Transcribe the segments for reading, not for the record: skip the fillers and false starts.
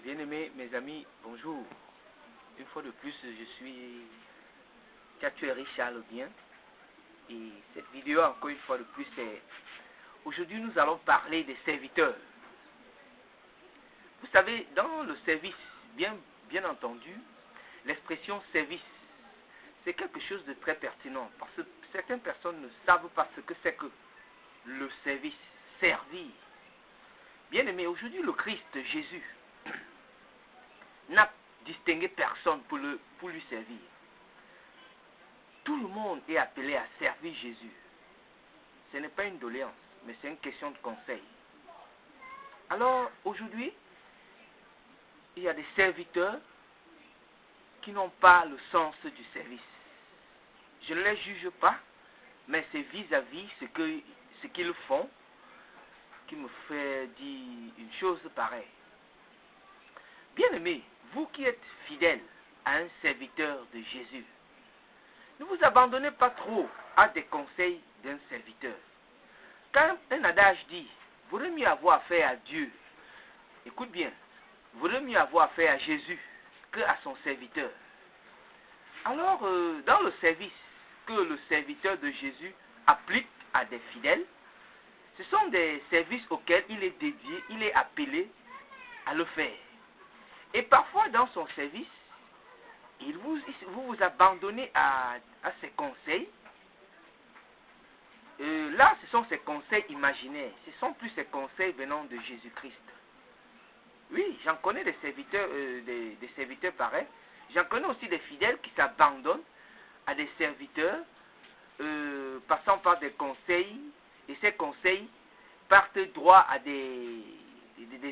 Bien-aimés, mes amis, bonjour. Une fois de plus, je suis Tchatu Richard Bien. Et cette vidéo, encore une fois de plus, c'est... Aujourd'hui, nous allons parler des serviteurs. Vous savez, dans le service, bien entendu, l'expression service, c'est quelque chose de très pertinent. Parce que certaines personnes ne savent pas ce que c'est que le service, servir. Bien-aimé, aujourd'hui, le Christ Jésus n'a distingué personne pour lui servir. Tout le monde est appelé à servir Jésus. Ce n'est pas une doléance, mais c'est une question de conseil. Alors, aujourd'hui, il y a des serviteurs qui n'ont pas le sens du service. Je ne les juge pas, mais c'est vis-à-vis ce qu'ils font qui me fait dire une chose pareille. Bien-aimés, vous qui êtes fidèles à un serviteur de Jésus, ne vous abandonnez pas trop à des conseils d'un serviteur. Quand un adage dit, vaudrait mieux avoir affaire à Dieu, écoute bien, vaudrait mieux avoir affaire à Jésus qu'à son serviteur. Alors, dans le service que le serviteur de Jésus applique à des fidèles, ce sont des services auxquels il est dédié, il est appelé à le faire. Et parfois, dans son service, vous vous abandonnez à ses conseils. Là, ce sont ses conseils imaginaires. Ce ne sont plus ses conseils venant de Jésus-Christ. Oui, j'en connais des serviteurs, des serviteurs pareils. J'en connais aussi des fidèles qui s'abandonnent à des serviteurs, passant par des conseils. Et ces conseils partent droit à des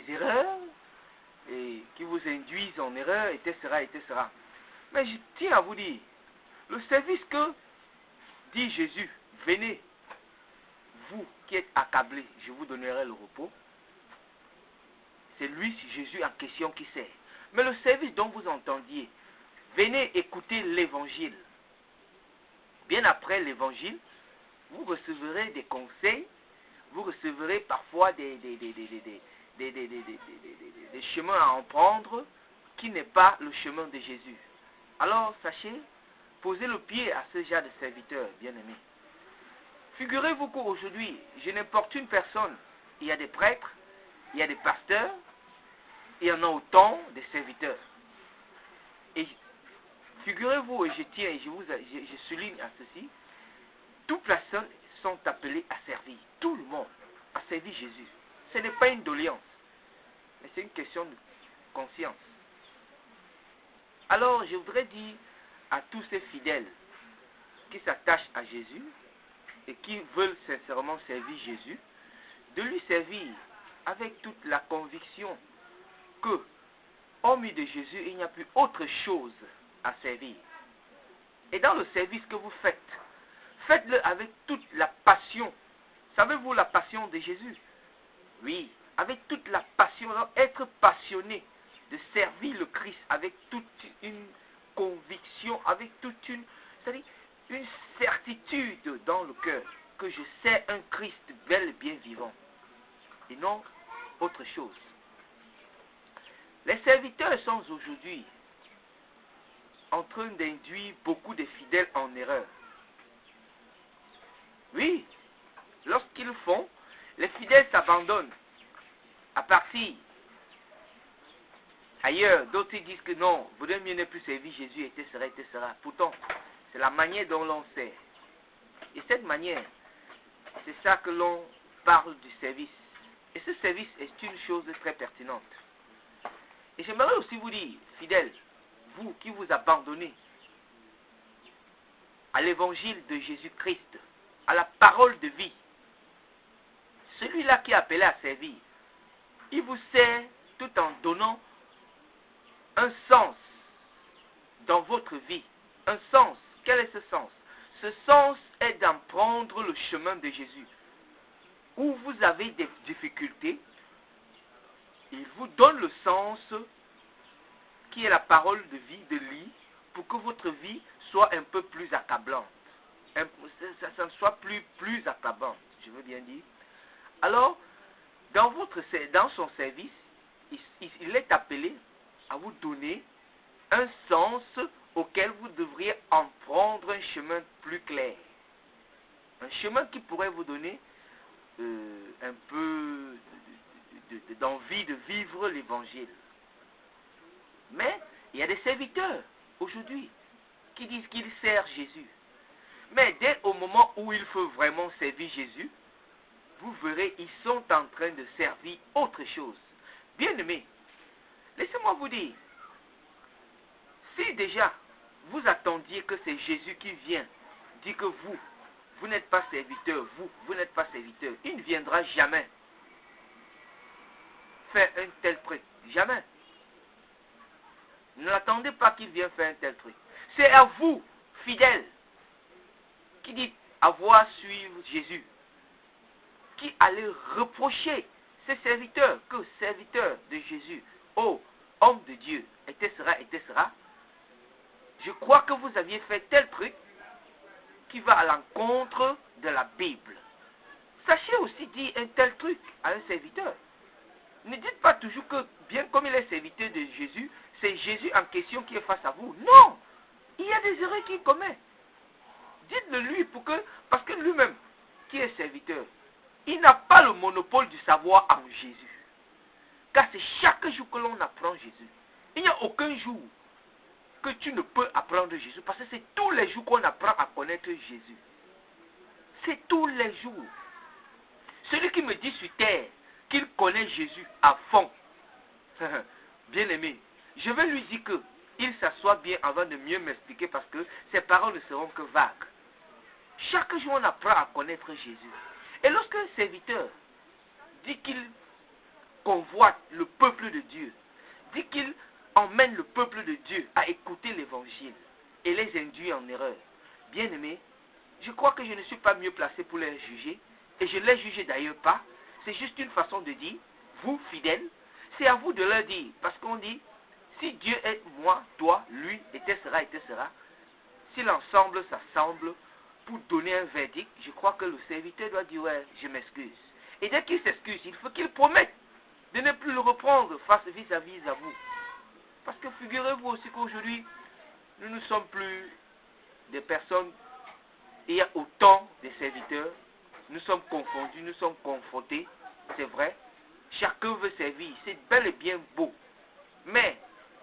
erreurs et qui vous induisent en erreur, etc., etc. Mais je tiens à vous dire, le service que dit Jésus, venez, vous qui êtes accablés, je vous donnerai le repos. C'est lui, Jésus en question qui sert. Mais le service dont vous entendiez, venez écouter l'évangile. Bien après l'évangile, vous recevrez des conseils, vous recevrez parfois des chemins à emprendre qui n'est pas le chemin de Jésus. Alors, sachez, posez le pied à ce genre de serviteur, bien-aimé. Figurez-vous qu'aujourd'hui, je n'importe une personne, il y a des prêtres, il y a des pasteurs, il y en a autant de serviteurs. Et figurez-vous, et je tiens, je souligne à ceci, toutes personnes sont appelées à servir, tout le monde, à servir Jésus. Ce n'est pas une doléance, mais c'est une question de conscience. Alors, je voudrais dire à tous ces fidèles qui s'attachent à Jésus et qui veulent sincèrement servir Jésus, de lui servir avec toute la conviction que, hormis de Jésus, il n'y a plus autre chose à servir. Et dans le service que vous faites, faites-le avec toute la passion. Savez-vous la passion de Jésus? Oui, avec toute la passion, être passionné de servir le Christ avec toute une conviction, avec toute une certitude dans le cœur que je sers un Christ bel et bien vivant et non autre chose. Les serviteurs sont aujourd'hui en train d'induire beaucoup de fidèles en erreur. Oui, lorsqu'ils le font, les fidèles s'abandonnent à partir ailleurs. D'autres disent que non, vaudrait mieux ne plus servir Jésus, etc., etc. Pourtant, c'est la manière dont l'on sert. Et cette manière, c'est ça que l'on parle du service. Et ce service est une chose très pertinente. Et j'aimerais aussi vous dire, fidèles, vous qui vous abandonnez à l'évangile de Jésus-Christ, à la parole de vie, celui-là qui est appelé à servir, il vous sert tout en donnant un sens dans votre vie. Un sens. Quel est ce sens? Ce sens est d'en prendre le chemin de Jésus. Où vous avez des difficultés, il vous donne le sens qui est la parole de vie, de lui, pour que votre vie soit un peu plus accablante. Ça ne soit plus accablante, je veux bien dire. Alors, dans son service, il est appelé à vous donner un sens auquel vous devriez emprunter un chemin plus clair. Un chemin qui pourrait vous donner un peu d'envie de vivre l'évangile. Mais il y a des serviteurs aujourd'hui qui disent qu'ils servent Jésus. Mais dès au moment où il faut vraiment servir Jésus, vous verrez, ils sont en train de servir autre chose. Bien-aimés, laissez-moi vous dire, si déjà vous attendiez que c'est Jésus qui vient, dit que vous n'êtes pas serviteur, vous n'êtes pas serviteur, il ne viendra jamais faire un tel truc. Jamais. Ne l'attendez pas qu'il vienne faire un tel truc. C'est à vous, fidèles, qui dites avoir suivi Jésus, qui allez reprocher ces serviteurs, que serviteurs de Jésus, oh, homme de Dieu, était sera. Je crois que vous aviez fait tel truc qui va à l'encontre de la Bible. Sachez aussi dire un tel truc à un serviteur. Ne dites pas toujours que, bien comme il est serviteur de Jésus, c'est Jésus en question qui est face à vous. Non! Il y a des erreurs qu'il commet. Dites-le lui parce que lui-même, qui est serviteur, il n'a pas le monopole du savoir en Jésus. Car c'est chaque jour que l'on apprend Jésus. Il n'y a aucun jour que tu ne peux apprendre Jésus. Parce que c'est tous les jours qu'on apprend à connaître Jésus. C'est tous les jours. Celui qui me dit sur terre qu'il connaît Jésus à fond, bien aimé, je vais lui dire qu'il s'assoit bien avant de mieux m'expliquer parce que ses paroles ne seront que vagues. Chaque jour on apprend à connaître Jésus. Et lorsqu'un serviteur dit qu'il convoite le peuple de Dieu, dit qu'il emmène le peuple de Dieu à écouter l'évangile et les induit en erreur, bien aimé, je crois que je ne suis pas mieux placé pour les juger, et je ne les juge d'ailleurs pas. C'est juste une façon de dire, vous fidèles, c'est à vous de leur dire, parce qu'on dit, si Dieu est moi, toi, lui, etc., si l'ensemble s'assemble pour donner un verdict, je crois que le serviteur doit dire, ouais, je m'excuse. Et dès qu'il s'excuse, il faut qu'il promette de ne plus le reprendre face vis-à-vis à vous. Parce que figurez-vous aussi qu'aujourd'hui, nous ne sommes plus des personnes, il y a autant de serviteurs, nous sommes confondus, nous sommes confrontés, c'est vrai. Chacun veut servir, c'est bel et bien beau. Mais,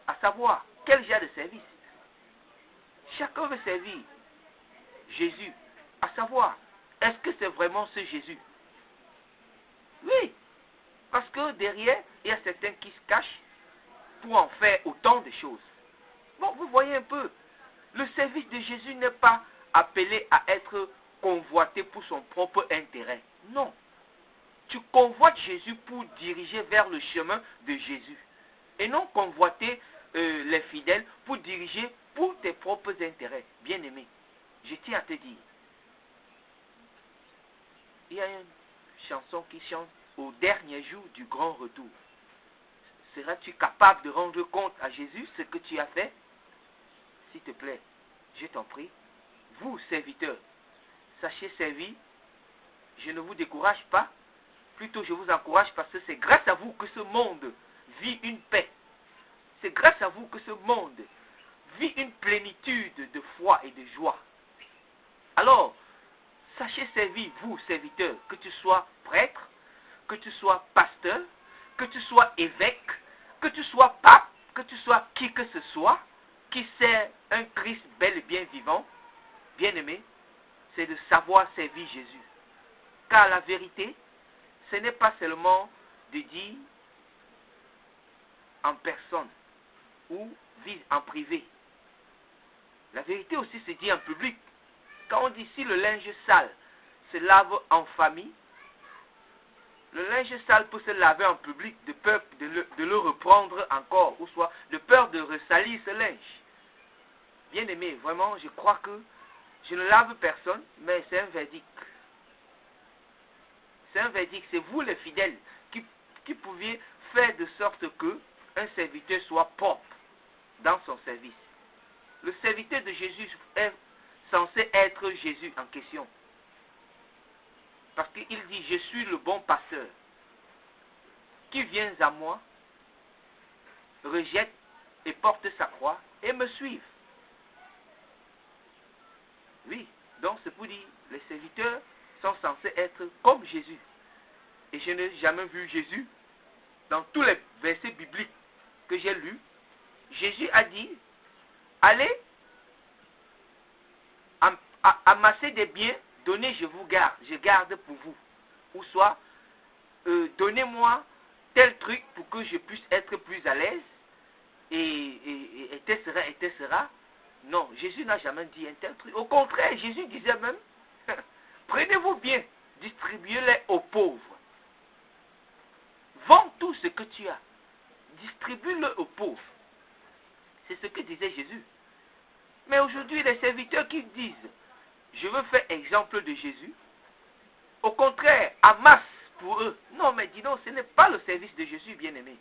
à savoir, quel genre de service? Chacun veut servir Jésus. À savoir, est-ce que c'est vraiment ce Jésus? Oui, parce que derrière, il y a certains qui se cachent pour en faire autant de choses. Bon, vous voyez un peu, le service de Jésus n'est pas appelé à être convoité pour son propre intérêt. Non. Tu convoites Jésus pour diriger vers le chemin de Jésus. Et non convoiter les fidèles pour diriger pour tes propres intérêts. Bien-aimé, je tiens à te dire, il y a une chanson qui chante au dernier jour du grand retour. Seras-tu capable de rendre compte à Jésus ce que tu as fait? S'il te plaît, je t'en prie, vous, serviteurs, sachez servir. Je ne vous décourage pas, plutôt je vous encourage parce que c'est grâce à vous que ce monde vit une paix. C'est grâce à vous que ce monde vit une plénitude de foi et de joie. Alors, sachez servir, vous, serviteurs, que tu sois prêtre, que tu sois pasteur, que tu sois évêque, que tu sois pape, que tu sois qui que ce soit, qui sert un Christ bel et bien vivant, bien-aimé, c'est de savoir servir Jésus. Car la vérité, ce n'est pas seulement de dire en personne ou en privé. La vérité aussi se dit en public. Quand on dit si le linge sale se lave en famille, le linge sale peut se laver en public de peur de le reprendre encore, ou soit de peur de ressalir ce linge. Bien aimé, vraiment, je crois que je ne lave personne, mais c'est un verdict. C'est un verdict, c'est vous les fidèles qui pouviez faire de sorte que un serviteur soit propre dans son service. Le serviteur de Jésus est censé être Jésus en question. Parce qu'il dit, je suis le bon pasteur. Qui vient à moi rejette et porte sa croix et me suive. Oui, donc c'est pour dire, les serviteurs sont censés être comme Jésus. Et je n'ai jamais vu Jésus, dans tous les versets bibliques que j'ai lus, Jésus a dit, allez, amassez des biens, donnez, je vous garde, je garde pour vous. Ou soit, donnez-moi tel truc pour que je puisse être plus à l'aise, et etc. Non, Jésus n'a jamais dit un tel truc. Au contraire, Jésus disait même, prenez-vous bien, distribuez-les aux pauvres. Vends tout ce que tu as, distribue-le aux pauvres. C'est ce que disait Jésus. Mais aujourd'hui, les serviteurs qui disent, je veux faire exemple de Jésus, au contraire, amasse pour eux. Non, mais dis donc, ce n'est pas le service de Jésus, bien-aimé.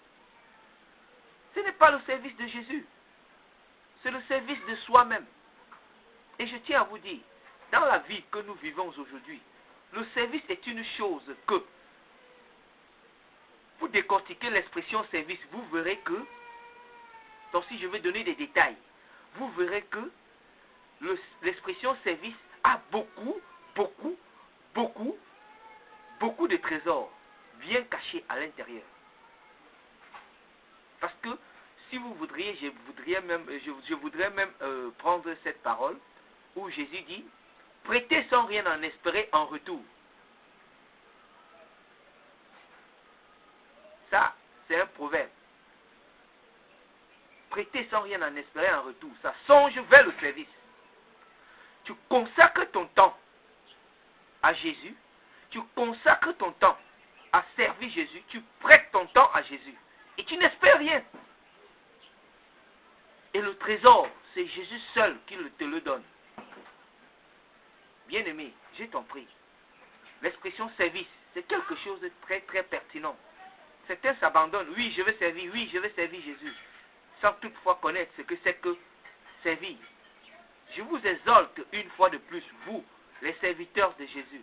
Ce n'est pas le service de Jésus. C'est le service de soi-même. Et je tiens à vous dire, dans la vie que nous vivons aujourd'hui, le service est une chose que, pour décortiquer l'expression service, vous verrez que, donc si je vais donner des détails, vous verrez que l'expression service a beaucoup de trésors bien cachés à l'intérieur. Parce que si vous voudriez, je voudrais même prendre cette parole où Jésus dit, prêtez sans rien en espérer en retour. Ça, c'est un proverbe. Prêtez sans rien en espérer en retour. Ça songe vers le service. Tu consacres ton temps à Jésus. Tu consacres ton temps à servir Jésus. Tu prêtes ton temps à Jésus. Et tu n'espères rien. Et le trésor, c'est Jésus seul qui te le donne. Bien-aimé, je t'en prie. L'expression service, c'est quelque chose de très très pertinent. Certains s'abandonnent. Oui, je veux servir. Oui, je veux servir Jésus. Sans toutefois connaître ce que c'est que servir. Je vous exhorte une fois de plus, vous, les serviteurs de Jésus,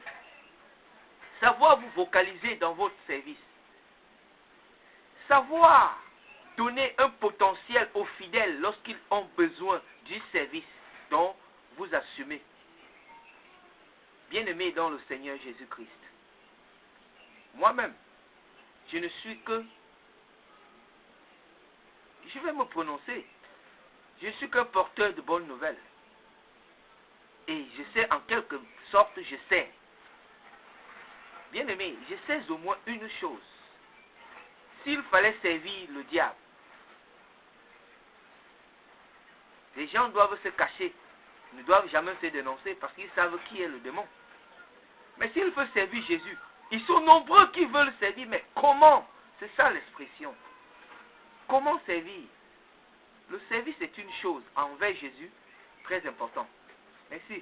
savoir vous vocaliser dans votre service. Savoir donner un potentiel aux fidèles lorsqu'ils ont besoin du service dont vous assumez. Bien-aimé dans le Seigneur Jésus-Christ. Moi-même, je ne suis que... Je vais me prononcer. Je suis qu'un porteur de bonnes nouvelles. Et je sais, en quelque sorte, je sais. Bien-aimé, je sais au moins une chose. S'il fallait servir le diable, les gens doivent se cacher, ne doivent jamais se dénoncer parce qu'ils savent qui est le démon. Mais s'il veut servir Jésus, ils sont nombreux qui veulent servir, mais comment? C'est ça l'expression. Comment servir? Le service est une chose envers Jésus très importante. Merci.